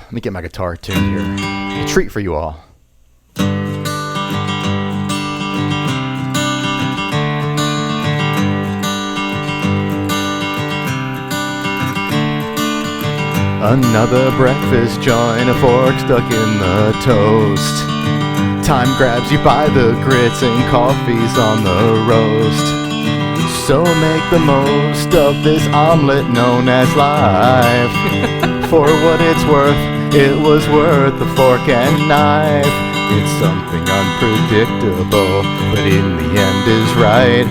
Let me get my guitar tuned here. A treat for you all. Another breakfast joint, a fork stuck in the toast. Time grabs you by the grits and coffee's on the roast. So make the most of this omelet known as life. For what it's worth, it was worth the fork and knife. It's something unpredictable, but in the end is right.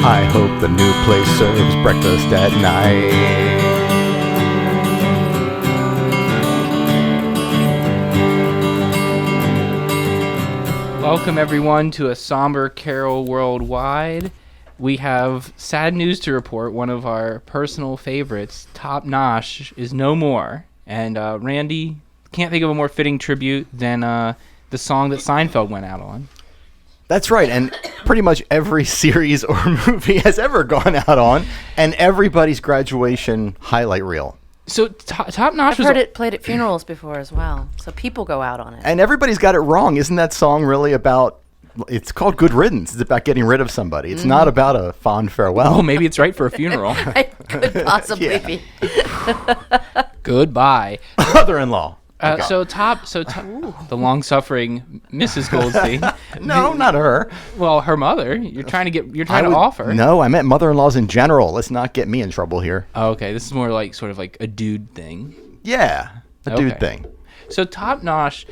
I hope the new place serves breakfast at night. Welcome everyone to a somber carol worldwide. We have sad news to report. One of our personal favorites, Top Nosh, is no more. And Randy, can't think of a more fitting tribute than the song that Seinfeld went out on. That's right, and pretty much every series or movie has ever gone out on, and everybody's graduation highlight reel. So Top Nosh I've heard it played at funerals before as well, so people go out on it. And everybody's got it wrong. Isn't that song really about, it's called Good Riddance. It's about getting rid of somebody. It's not about a fond farewell. Oh, maybe it's right for a funeral. It could possibly be. Goodbye. Mother-in-law. Okay. So top, the long-suffering Mrs. Goldstein. No, not her. Well, her mother. You're trying to offer. No, I meant mother-in-laws in general. Let's not get me in trouble here. Oh, okay, this is more like sort of like a dude thing. Yeah, a dude thing. So Top Nosh,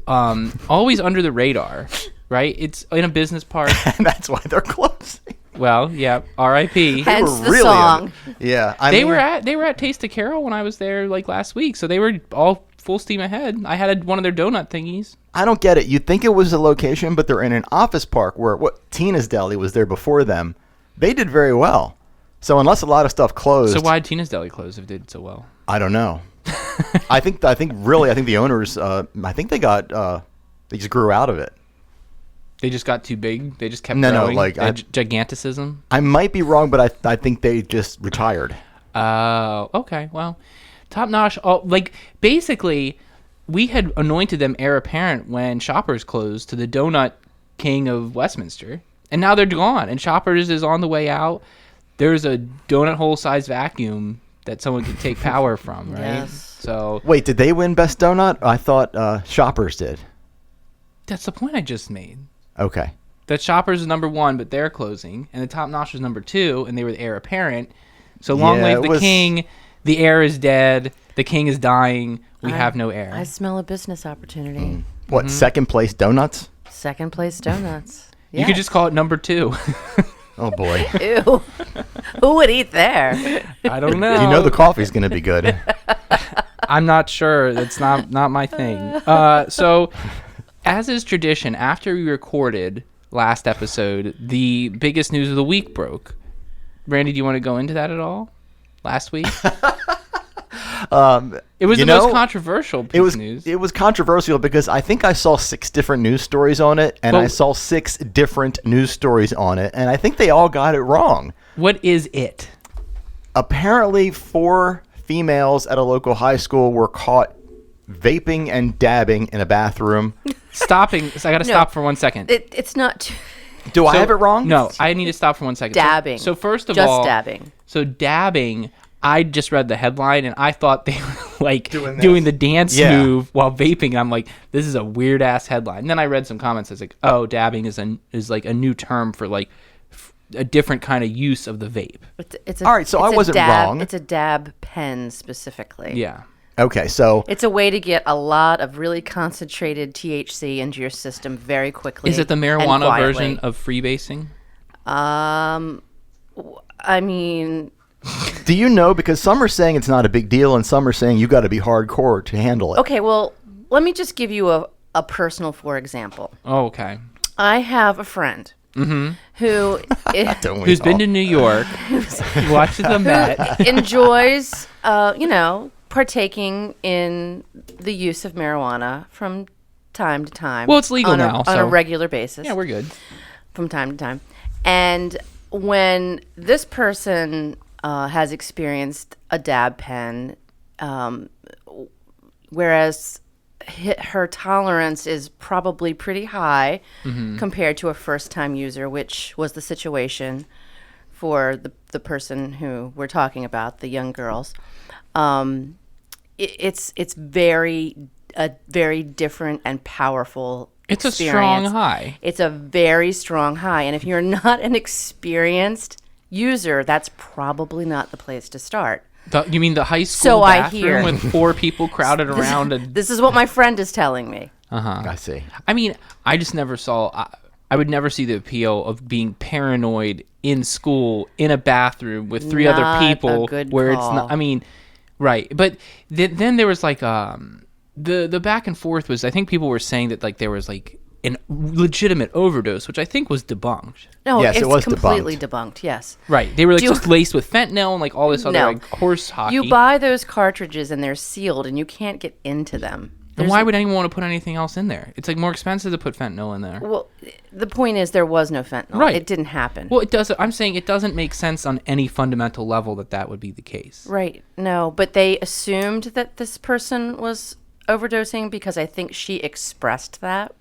always under the radar, right? It's in a business park. And that's why they're closing. Well, yeah, R.I.P. Hence the song. They were at Taste of Carol when I was there like last week, so they were all full steam ahead. I had one of their donut thingies. I don't get it. You'd think it was a location, but they're in an office park where Tina's Deli was there before them. They did very well. So unless a lot of stuff closed. So why did Tina's Deli close if it did so well? I don't know. I think the owners, they just grew out of it. They just got too big. They just kept growing. Giganticism. I might be wrong, but I think they just retired. Okay. Well, Top Nosh, basically, we had anointed them heir apparent when Shoppers closed to the donut king of Westminster, and now they're gone. And Shoppers is on the way out. There's a donut hole size vacuum that someone could take power from, right? Yes. So wait, did they win best donut? I thought Shoppers did. That's the point I just made. Okay. That Shoppers is number one, but they're closing, and the Top Nosh was number two, and they were the heir apparent. So long live the king. The heir is dead. The king is dying. We have no heir. I smell a business opportunity. What, second place donuts? Second place donuts. You could just call it number two. Oh, boy. Ew. Who would eat there? I don't know. You know the coffee's going to be good. I'm not sure. That's not my thing. So, as is tradition, after we recorded last episode, the biggest news of the week broke. Randy, do you want to go into that at all? Last week? It was the most controversial piece of news. It was controversial because I think I saw 6 different news stories on it, and I saw 6 different news stories on it, and I think they all got it wrong. What is it? Apparently, 4 females at a local high school were caught vaping and dabbing in a bathroom. Stopping. So I got to stop for 1 second. It's not... Do I have it wrong? No, I need to stop for 1 second. Dabbing. So first of all... Just dabbing. So dabbing... I just read the headline and I thought they were like doing the dance move while vaping. I'm like, this is a weird ass headline. And then I read some comments. I was like, oh, dabbing is like a new term for like a different kind of use of the vape. All right, so I wasn't wrong. It's a dab pen specifically. Yeah. Okay, so it's a way to get a lot of really concentrated THC into your system very quickly. Is it the marijuana version of freebasing? I mean. Do you know? Because some are saying it's not a big deal, and some are saying you got to be hardcore to handle it. Okay, well, let me just give you a personal for example. Oh, okay. I have a friend who's been to New York, watches the Met, enjoys, partaking in the use of marijuana from time to time. Well, it's legal now. On a regular basis. Yeah, we're good. From time to time. And when this person has experienced a dab pen, Whereas her tolerance is probably pretty high compared to a first-time user, which was the situation for the person who we're talking about, the young girls. It's a very different and powerful It's a experience. strong high. It's a very strong high. And if you're not an experienced user, that's probably not the place to start. You mean the high school So I bathroom hear. with 4 people crowded around? This is what my friend is telling me. I see. I mean, I just never saw. I would never see the appeal of being paranoid in school in a bathroom with 3 Not other people a good where call. it's not. I mean, right? But then there was like the back and forth was. I think people were saying that like there was like an legitimate overdose, which I think was debunked. No, Yes, it it's was completely debunked. Yes. Right? They were like Do you- just laced with fentanyl and like all this other No. like horse hockey. You buy those cartridges and they're sealed and you can't get into them. Then why would anyone want to put anything else in there? It's like more expensive to put fentanyl in there. Well, the point is there was no fentanyl. Right. It didn't happen. Well, it doesn't. I'm saying it doesn't make sense on any fundamental level that would be the case. Right. No, but they assumed that this person was overdosing because I think she expressed that.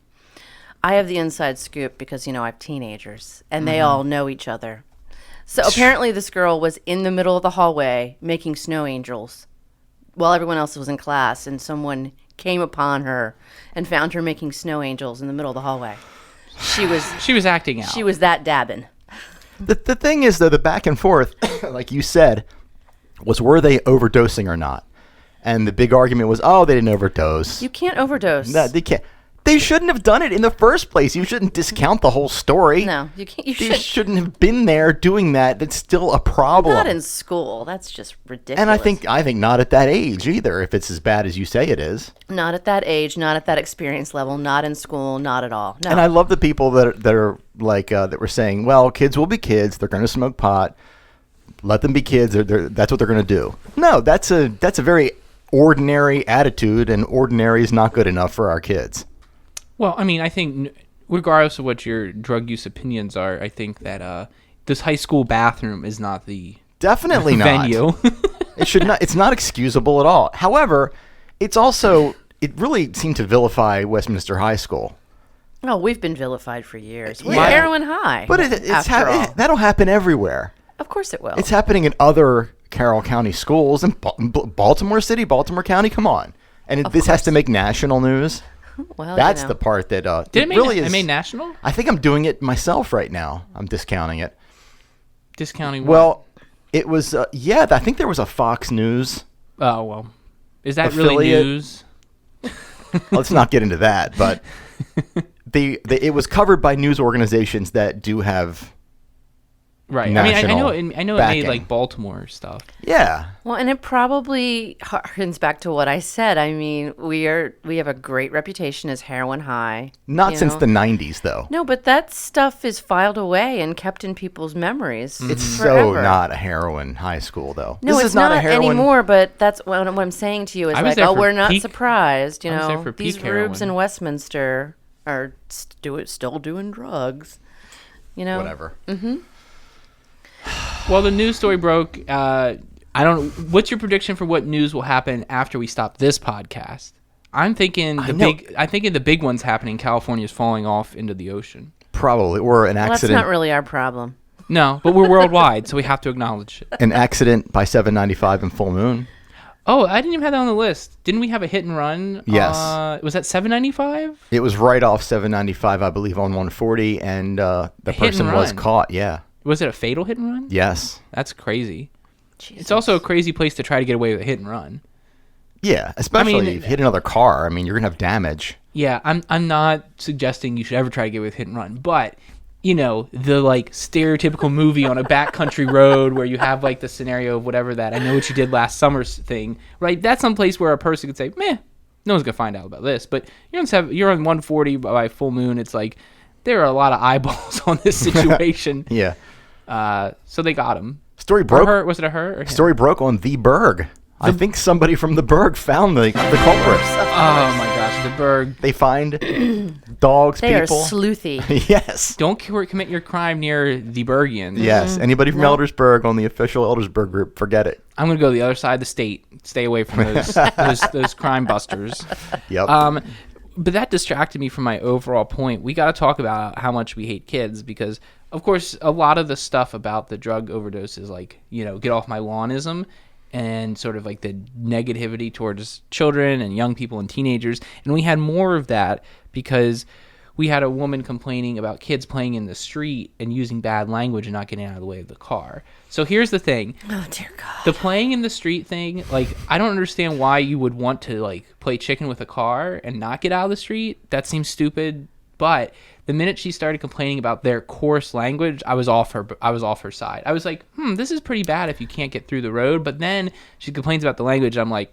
I have the inside scoop because, I have teenagers and they all know each other. So apparently this girl was in the middle of the hallway making snow angels while everyone else was in class, and someone came upon her and found her making snow angels in the middle of the hallway. She was acting out. she was that dabbing. The thing is, though, the back and forth, like you said, was were they overdosing or not? And the big argument was, oh, they didn't overdose. You can't overdose. No, they can't. They shouldn't have done it in the first place. You shouldn't discount the whole story. No, you can't. You They shouldn't have been there doing that. That's still a problem. Not in school. That's just ridiculous. And I think not at that age either, if it's as bad as you say it is. Not at that age, not at that experience level, not in school, not at all. No. And I love the people that are like that were saying, well, kids will be kids. They're going to smoke pot. Let them be kids. That's what they're going to do. No, that's a very ordinary attitude, and ordinary is not good enough for our kids. Well, I mean, I think regardless of what your drug use opinions are, I think that this high school bathroom is not the Definitely not. venue. It should not. It's not excusable at all. However, it really seemed to vilify Westminster High School. Oh, we've been vilified for years. We're Yeah. heroin high. But that'll happen everywhere. Of course it will. It's happening in other Carroll County schools and Baltimore City, Baltimore County. Come on, and this has to make national news. well, That's the part that Did it really it is. made national? I think I'm doing it myself right now. I'm discounting it. Discounting what? Well, it was I think there was a Fox News. Oh, well. Is that really affiliate. news? Let's not get into that, but it was covered by news organizations that do have. Right. I mean, I know it backing. made like Baltimore stuff. Yeah. Well, and it probably harkens back to what I said. I mean, we have a great reputation as heroin high. Not since the 90s, though. No, but that stuff is filed away and kept in people's memories. It's forever. so not a heroin high school, though. No, this it's is not a heroin anymore. But that's what I'm saying to you is I was like, there oh, for we're not peak- surprised. I was there for These peak rubes in heroin. Westminster are still doing drugs. Whatever. Well, the news story broke. I don't. What's your prediction for what news will happen after we stop this podcast? I'm thinking the big one's happening. California's falling off into the ocean. Probably, or an Well, that's accident. not really our problem. No, but we're worldwide, so we have to acknowledge it. An accident by 795 and Full Moon. Oh, I didn't even have that on the list. Didn't we have a hit and run? Yes. Was that 795? It was right off 795, I believe, on 140, and the hit person and was run. caught. Yeah. Was it a fatal hit and run? Yes. That's crazy. Jesus. It's also a crazy place to try to get away with a hit and run. Yeah, especially if you hit another car. I mean, you're gonna have damage. Yeah, I'm not suggesting you should ever try to get away with hit and run, but the like stereotypical movie on a backcountry road where you have like the scenario of whatever that I know what you did last summer's thing, right? That's some place where a person could say, meh, no one's gonna find out about this. But you're on 140 by Full Moon. It's like there are a lot of eyeballs on this situation. Yeah. So they got him. Story Or broke. her? Was it a her? Or him? Story broke on the Berg. I think somebody from the Berg found the culprit. Oh my gosh! the Berg. They find dogs, They people. are sleuthy. Yes. Don't commit your crime near the Bergians. Yes. Anybody from Eldersburg on the official Eldersburg Group, forget it. I'm gonna go to the other side of the state. Stay away from those crime busters. Yep. But that distracted me from my overall point. We got to talk about how much we hate kids because, of course, a lot of the stuff about the drug overdoses, like, get off my lawnism and sort of like the negativity towards children and young people and teenagers. And we had more of that because we had a woman complaining about kids playing in the street and using bad language and not getting out of the way of the car. So here's the thing. Oh, dear God. The playing in the street thing, like, I don't understand why you would want to, like, play chicken with a car and not get out of the street. That seems stupid. But the minute she started complaining about their coarse language, I was off her side. I was like, this is pretty bad if you can't get through the road. But then she complains about the language. I'm like,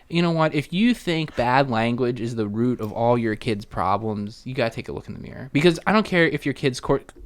you know what? If you think bad language is the root of all your kids' problems, you got to take a look in the mirror. Because I don't care if your kid's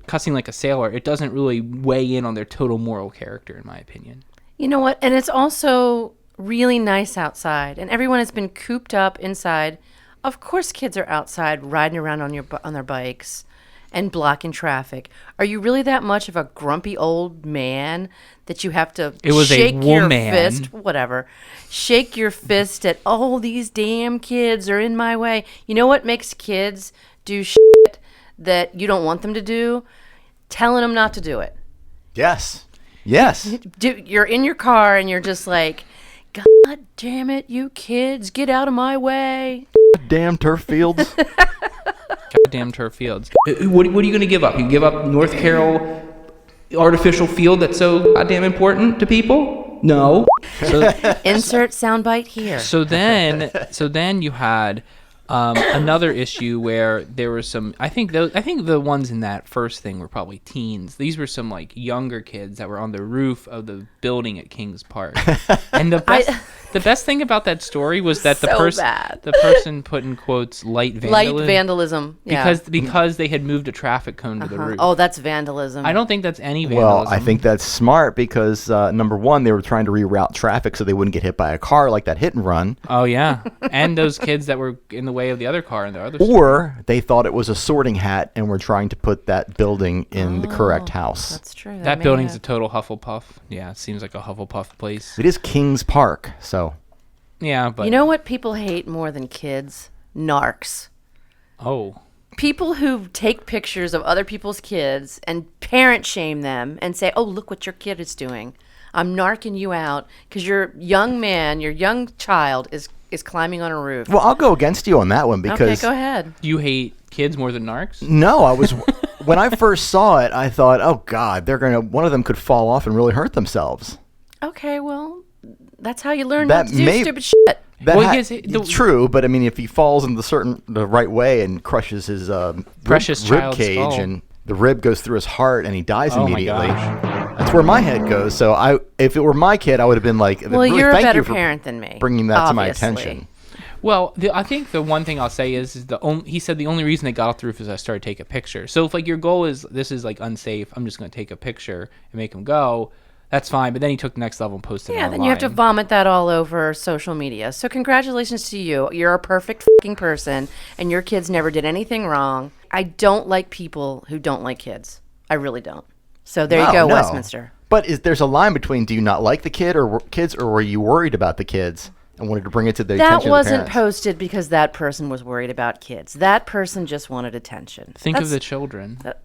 cussing like a sailor. It doesn't really weigh in on their total moral character, in my opinion. You know what? And it's also really nice outside. And everyone has been cooped up inside. Of course kids are outside riding around on their bikes and blocking traffic. Are you really that much of a grumpy old man that you have to shake your fist? Whatever. Shake your fist at, these damn kids are in my way. You know what makes kids do shit that you don't want them to do? Telling them not to do it. Yes. Yes. You're in your car and you're just like, God damn it, you kids, get out of my way. Damn turf fields. Goddamn turf fields. What are you going to give up? You give up North Carroll artificial field that's so goddamn important to people? No. So, Insert soundbite here. So then you had another issue where there was some. I think the ones in that first thing were probably teens. These were some like younger kids that were on the roof of the building at Kings Park. And the best thing about that story was that the person put in quotes light vandalism. Light vandalism. Yeah. Because they had moved a traffic cone to the roof. Oh, that's vandalism. I don't think that's any vandalism. Well, I think that's smart because number one, they were trying to reroute traffic so they wouldn't get hit by a car like that hit and run. Oh yeah, and those kids that were in the way of the other car in the other. Or they thought it was a sorting hat and were trying to put that building in the correct house. That's true. That building's a total Hufflepuff. Yeah, it seems like a Hufflepuff place. It is Kings Park, so. Yeah, but you know what people hate more than kids? Narcs. Oh. People who take pictures of other people's kids and parent shame them and say, "Oh, look what your kid is doing. I'm narking you out because your young child is climbing on a roof." Well, I'll go against you on that one because. Okay, go ahead. You hate kids more than narcs? No, I was. When I first saw it, I thought, "Oh God, one of them could fall off and really hurt themselves." Okay, well, that's how you learn not to do stupid shit. True, but I mean, if he falls in the right way and crushes his precious rib child's cage skull. and the rib goes through his heart and he dies immediately, my gosh. That's where my head goes. So if it were my kid, I would have been like, "Well, really, you're a thank better you for parent than me." Bringing that to my obviously. attention. Well, I think the one thing I'll say is he said the only reason they got off the roof is I started to take a picture. So if like your goal is this is like unsafe, I'm just going to take a picture and make him go. That's fine, but then he took the next level and posted it online. Yeah, then you have to vomit that all over social media. So congratulations to you. You're a perfect fucking person, and your kids never did anything wrong. I don't like people who don't like kids. I really don't. So there you go, no. Westminster. But there's a line between do you not like the kid or kids, or were you worried about the kids and wanted to bring it to the attention of the That wasn't parents? posted because that person was worried about kids. That person just wanted attention. Think of the children. That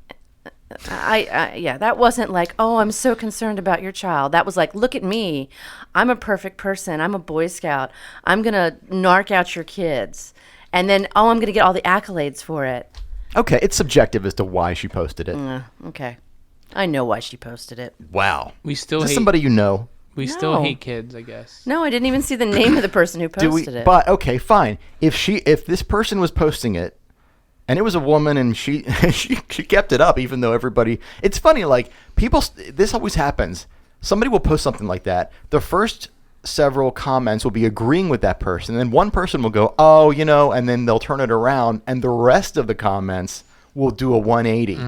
wasn't like, "Oh, I'm so concerned about your child." That was like, "Look at me. I'm a perfect person. I'm a Boy Scout. I'm going to narc out your kids." And then, I'm going to get all the accolades for it. Okay, it's subjective as to why she posted it. Okay. I know why she posted it. Wow. We still Is this hate somebody you know? We still hate kids, I guess. No, I didn't even see the name of the person who posted it. But okay, fine. If this person was posting it, and it was a woman, and she kept it up, even though everybody. It's funny, like people. This always happens. Somebody will post something like that. The first several comments will be agreeing with that person, and then one person will go, "Oh, and then they'll turn it around, and the rest of the comments will do a 180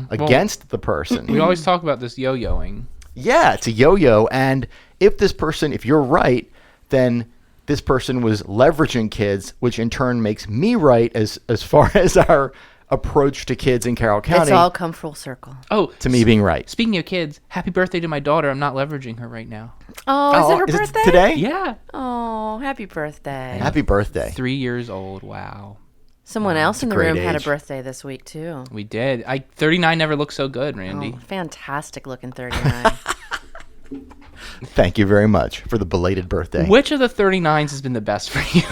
against the person. We always talk about this yo-yoing. Yeah, it's a yo-yo, and if you're right, then this person was leveraging kids, which in turn makes me right as far as our approach to kids in Carroll County. It's all come full circle. Oh, to me being right. Speaking of kids, happy birthday to my daughter. I'm not leveraging her right now. Oh, is it her birthday? Today? Yeah. Oh, happy birthday. Happy birthday. 3 years old. Wow. Someone else in the great room had a age. birthday this week, too. We did. 39 never looked so good, Randy. Oh, fantastic looking 39. Thank you very much for the belated birthday. Which of the 39s has been the best for you?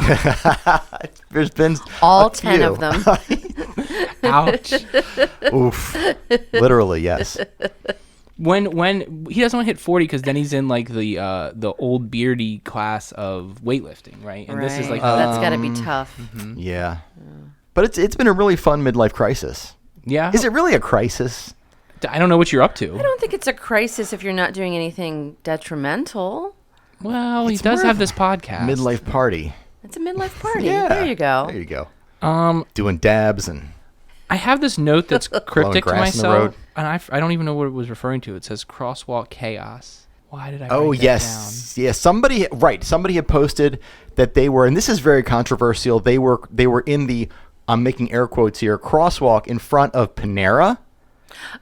There's been All a 10 few. of them. Ouch. Oof. Literally, yes. When he doesn't want to hit 40 because then he's in like the old beardy class of weightlifting, right? And this is like That's got to be tough. Yeah. But it's been a really fun midlife crisis. yeah. Is it really a crisis? I don't know what you're up to. I don't think it's a crisis if you're not doing anything detrimental. Well, he It's does more have of this podcast. Midlife party. It's a midlife party. Yeah. There you go. There you go. Doing dabs and I have this note that's cryptic to grass in the myself, road. and I don't even know what it was referring to. It says crosswalk chaos. Why did I? oh write that yes, yes. Somebody had posted that they were, and this is very controversial. They were in the, I'm making air quotes here, crosswalk in front of Panera.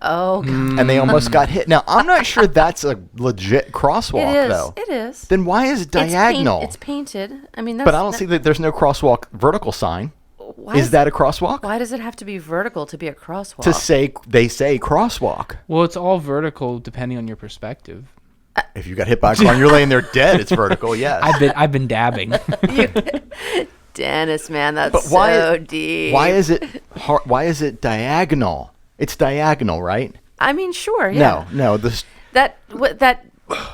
Oh, God. And they almost got hit. Now, I'm not sure that's a legit crosswalk, It is. though. It is. Then why is it diagonal? It's painted. I mean, that's, but I don't see that there's no crosswalk vertical sign. Why Is that a crosswalk? Why does it have to be vertical to be a crosswalk? To say, they say crosswalk. Well, it's all vertical depending on your perspective. If you got hit by a car and you're laying there dead, it's vertical, yes. I've been dabbing. Dennis, man, that's But why- so deep. Why is it diagonal? It's diagonal, right? I mean, sure, yeah. No.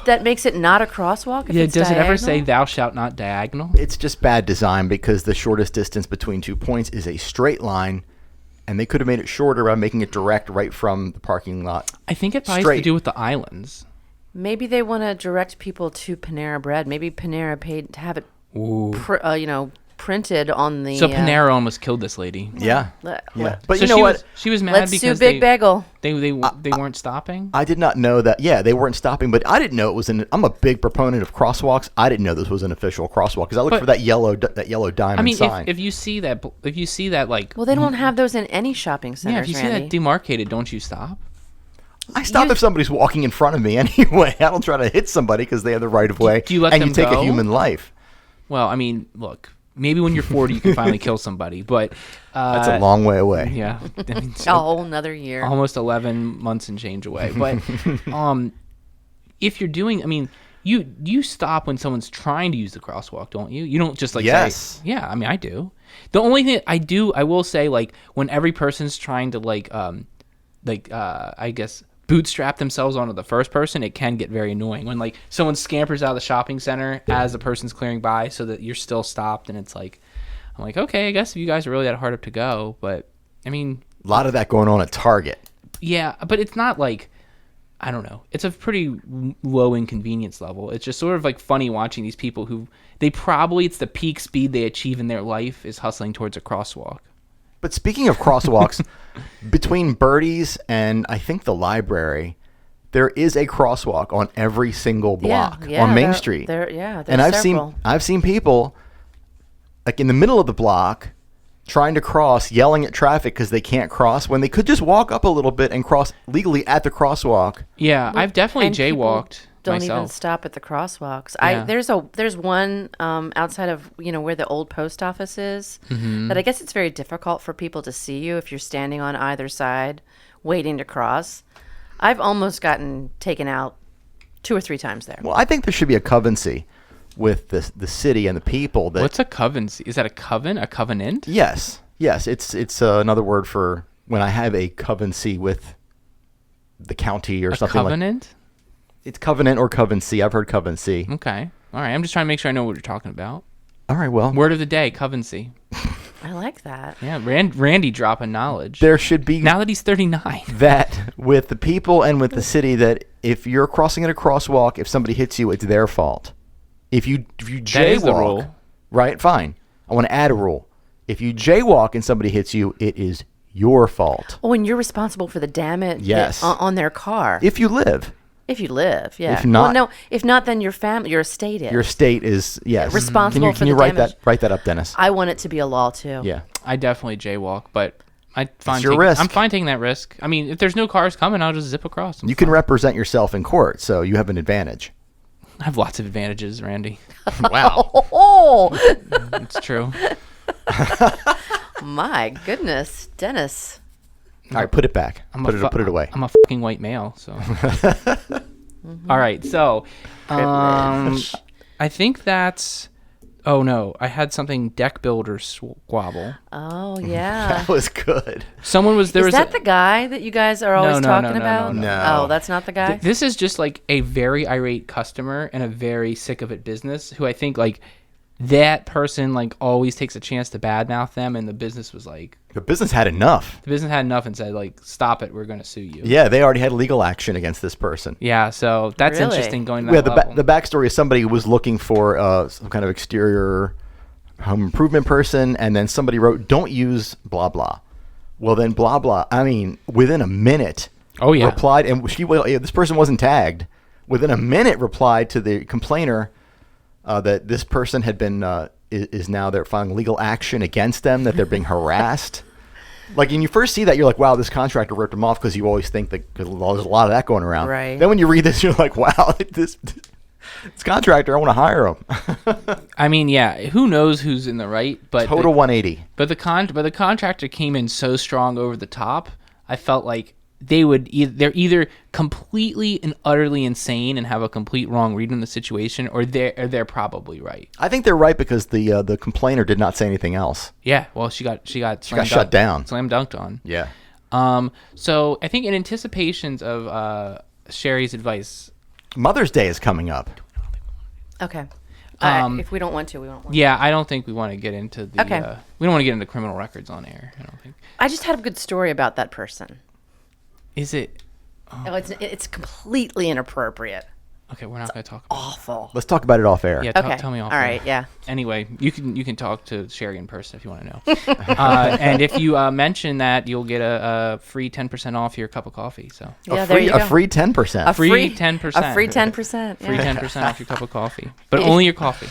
That makes it not a crosswalk. If Yeah, it's does it ever say diagonal? "Thou shalt not diagonal"? It's just bad design because the shortest distance between 2 points is a straight line, and they could have made it shorter by making it direct right from the parking lot. I think it probably has Straight. to do with the islands. Maybe they want to direct people to Panera Bread. Maybe Panera paid to have it, printed on the. So Panera almost killed this lady. Yeah. Let- Yeah. But So you know she what? Was, she was mad Let's sue because Big Bagel. they weren't stopping. I did not know that. Yeah, they weren't stopping, but I didn't know it was I'm a big proponent of crosswalks. I didn't know this was an official crosswalk because I looked But- for that yellow diamond I mean, sign. if you see that like Well, they don't have those in any shopping yeah, centers, if you see Randy. that demarcated, don't you stop? I stop if somebody's walking in front of me anyway. I don't try to hit somebody because they have the right of way. Do you let and them you take go? a human life. Well, I mean, look, maybe when you're 40 you can finally kill somebody, but That's a long way away. yeah, I mean, a whole nother year. almost 11 months and change away. But if you're doing, I mean, you stop when someone's trying to use the crosswalk, don't you? You don't just like Yes. say, yeah, I mean, I do. The only thing I will say, like, when every person's trying to I guess bootstrap themselves onto the first person, it can get very annoying when like someone scampers out of the shopping center as the person's clearing by so that you're still stopped, and it's like, I'm like, okay, I guess if you guys are really that hard up to go, but I mean, A lot of that going on at Target. yeah, but it's not like, I don't know, it's a pretty low inconvenience level. It's just sort of like funny watching these people who it's the peak speed they achieve in their life is hustling towards a crosswalk. But speaking of crosswalks, between Birdie's and I think the library, there is a crosswalk on every single block on Main Street. There's And several. I've seen people like in the middle of the block trying to cross, yelling at traffic because they can't cross when they could just walk up a little bit and cross legally at the crosswalk. Yeah, I've definitely And people jaywalked Don't myself. even stop at the crosswalks. Yeah. There's one outside of where the old post office is. Mm-hmm. But I guess it's very difficult for people to see you if you're standing on either side waiting to cross. I've almost gotten taken out 2 or 3 times there. Well, I think there should be a covenancy with the city and the people. That What's a covenancy? Is that a coven? A covenant? Yes, it's another word for when I have a covenancy with the county or A something covenant? It's covenant or covenancy. I've heard covenancy. Okay. All right. I'm just trying to make sure I know what you're talking about. All right, well, Word of the day, covenancy. I like that. Yeah, Randy dropping knowledge. there should be Now that he's 39. that with the people and with the city that if you're crossing at a crosswalk, if somebody hits you, it's their fault. If you jaywalk, That is the rule. right? Fine. I want to add a rule. If you jaywalk and somebody hits you, it is your fault. Oh, and you're responsible for the damage Yes. on their car. If you live. If you live, yeah. If not- well, no. If not, then your estate is. Your estate is, yes. responsible for Can you the write damage. that up, Dennis? I want it to be a law too. Yeah. I definitely jaywalk, but I'm fine taking that risk. I mean, if there's no cars coming, I'll just zip across. You can represent yourself in court, so you have an advantage. I have lots of advantages, Randy. Wow. Oh, It's true. my goodness, Dennis. All right, put it back. Put it away. I'm a fucking white male, so. All right, so Privilege. I think that's. Oh no, I had something deck builder squabble. Oh yeah. That was good. Someone was there. Is was that the guy that you guys are always talking no, about? no. Oh, that's not the guy. This is just like a very irate customer and a very sick of it business who I think like that person like always takes a chance to badmouth them, and the business was like The business had enough. the business had enough and said like stop it, we're going to sue you. Yeah, they already had legal action against this person. Yeah, so that's Really? interesting going to Yeah, that level. the backstory is somebody who was looking for some kind of exterior home improvement person, and then somebody wrote, "Don't use blah blah." Well, then blah blah. I mean, within a minute, Oh, yeah. replied, and this person wasn't tagged. Within a minute, replied to the complainer that this person had been is now they're filing legal action against them, that they're being harassed. Like, when you first see that, you're like, wow, this contractor ripped them off, because you always think that there's a lot of that going around. Right. Then when you read this, you're like, wow, this contractor, I want to hire him. I mean, yeah, who knows who's in the right, but Total 180. but the contractor came in so strong over the top. I felt like they're either completely and utterly insane and have a complete wrong read on the situation, or they're probably right. I think they're right, because the complainer did not say anything else. Yeah, well, she got shut down. slam dunked on. Yeah. So I think in anticipations of Sherri's advice. Mother's Day is coming up. Okay. If we don't want to, we won't. Yeah, I don't think we want to get into the. Okay. We don't want to get into criminal records on air. I don't think. I just had a good story about that person. Is it? Oh, it's completely inappropriate. Okay, we're not going to talk about Awful. Let's talk about it off air. it. Yeah, Okay. tell me off. All air. right. Yeah. Anyway, you can talk to Sherri in person if you want to know. And if you mention that, you'll get a free 10% off your cup of coffee. So Yeah. There you a go. free 10%. A free 10%. A free 10%. free Yeah. 10% off your cup of coffee, but only your coffee.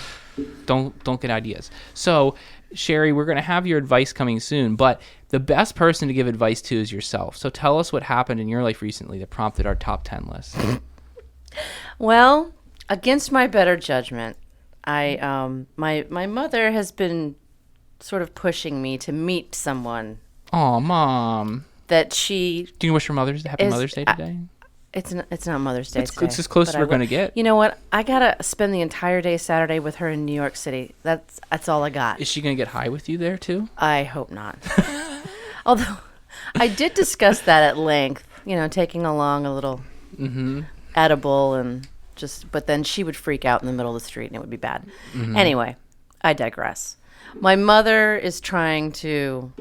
Don't get ideas. So, Sherri, we're going to have your advice coming soon, but the best person to give advice to is yourself. So tell us what happened in your life recently that prompted our top 10 list. Well, against my better judgment, my mother has been sort of pushing me to meet someone Oh, Mom. that she. Do you wish your Happy Is- Mother's Day today? It's not Mother's Day today. It's as close but as I we're will- going to get. You know what? I gotta spend the entire day Saturday with her in New York City. That's all I got. Is she going to get high with you there, too? I hope not. Although I did discuss that at length. You know, taking along a little edible and just. But then she would freak out in the middle of the street, and it would be bad. Anyway, I digress. My mother is trying to,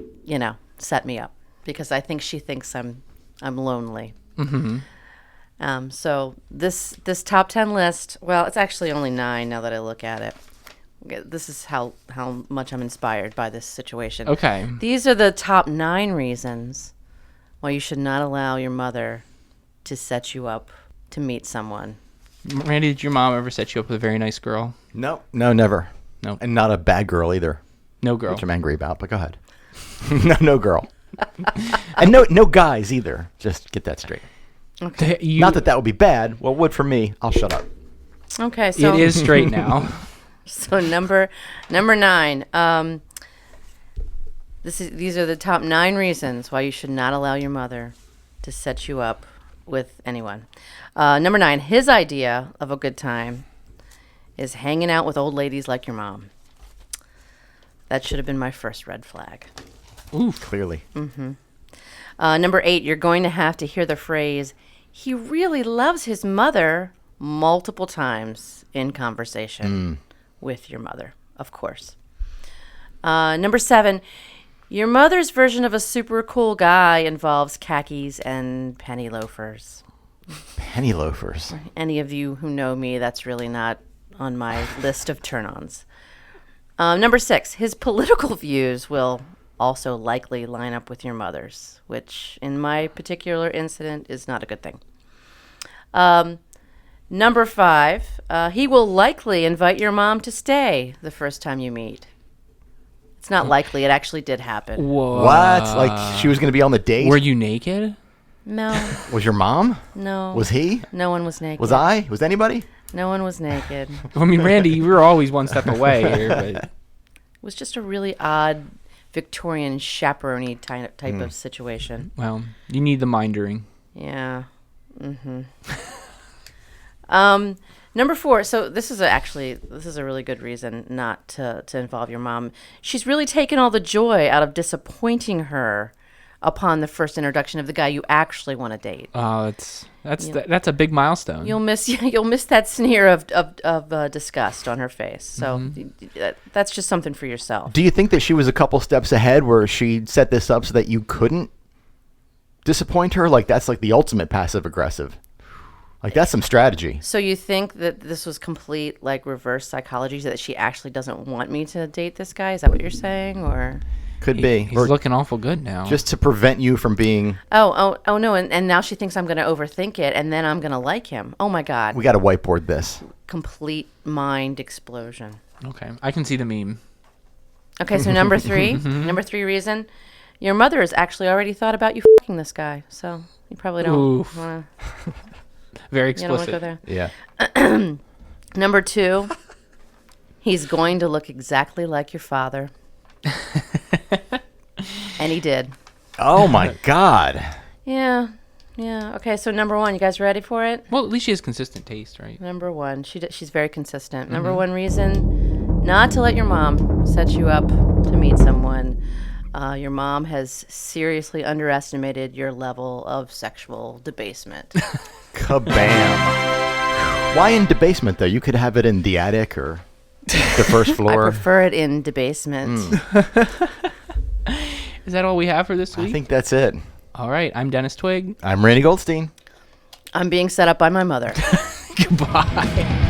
set me up because I think she thinks I'm lonely. So this top 10 list, well, it's actually only 9 now that I look at it. This is how much I'm inspired by this situation. Okay. These are the top 9 reasons why you should not allow your mother to set you up to meet someone. Randy, did your mom ever set you up with a very nice girl? No, never. No. And not a bad girl either, No girl. which I'm angry about, but go ahead. No girl. And no guys either. Just get that straight. Not that would be bad. Well, would for me. I'll shut up. Okay, so It is straight now. So number 9. These are the top 9 reasons why you should not allow your mother to set you up with anyone. Number 9, his idea of a good time is hanging out with old ladies like your mom. That should have been my first red flag. Oof. Clearly. Number 8, you're going to have to hear the phrase, he really loves his mother, multiple times in conversation with your mother, of course. Number 7, your mother's version of a super cool guy involves khakis and penny loafers. Penny loafers. Any of you who know me, that's really not on my list of turn-ons. Number 6, his political views will also likely line up with your mother's, which in my particular incident is not a good thing. Number 5, he will likely invite your mom to stay the first time you meet. It's not likely. It actually did happen. Whoa. What? Like she was going to be on the date? Were you naked? No. Was your mom? No. Was he? No one was naked. Was I? Was anybody? No one was naked. I mean, Randy, you were always one step away here, but It was just a really odd Victorian chaperone type of situation. well, you need the mindering. Yeah. Number 4. So this is a really good reason not to involve your mom. She's really taken all the joy out of disappointing her upon the first introduction of the guy you actually want to date. Oh, that's a big milestone. You'll miss that sneer of disgust on her face. So that's just something for yourself. Do you think that she was a couple steps ahead where she set this up so that you couldn't disappoint her? Like that's like the ultimate passive aggressive. Like that's some strategy. So you think that this was complete like reverse psychology, that she actually doesn't want me to date this guy? Is that what you're saying, or? Could be. He's Or looking awful good now. just to prevent you from being... Oh no, and now she thinks I'm going to overthink it, and then I'm going to like him. Oh my God. We got to whiteboard this. Complete mind explosion. Okay, I can see the meme. Okay, so number 3 reason, your mother has actually already thought about you f***ing this guy, so you probably don't Oof. want Very to go explicit. there. Yeah. Number 2, he's going to look exactly like your father. And he did. Oh my God. Yeah. Okay, so number 1, you guys ready for it? Well, at least she has consistent taste, right? Number 1, she's very consistent. Number 1 reason, not to let your mom set you up to meet someone. Your mom has seriously underestimated your level of sexual debasement. Kabam. Why in debasement, though? You could have it in the attic or the first I floor. prefer it in debasement. Is that all we have for this week? I think that's it. All right, I'm Dennis Twig. I'm Randy Goldstein. I'm being set up by my mother. Goodbye.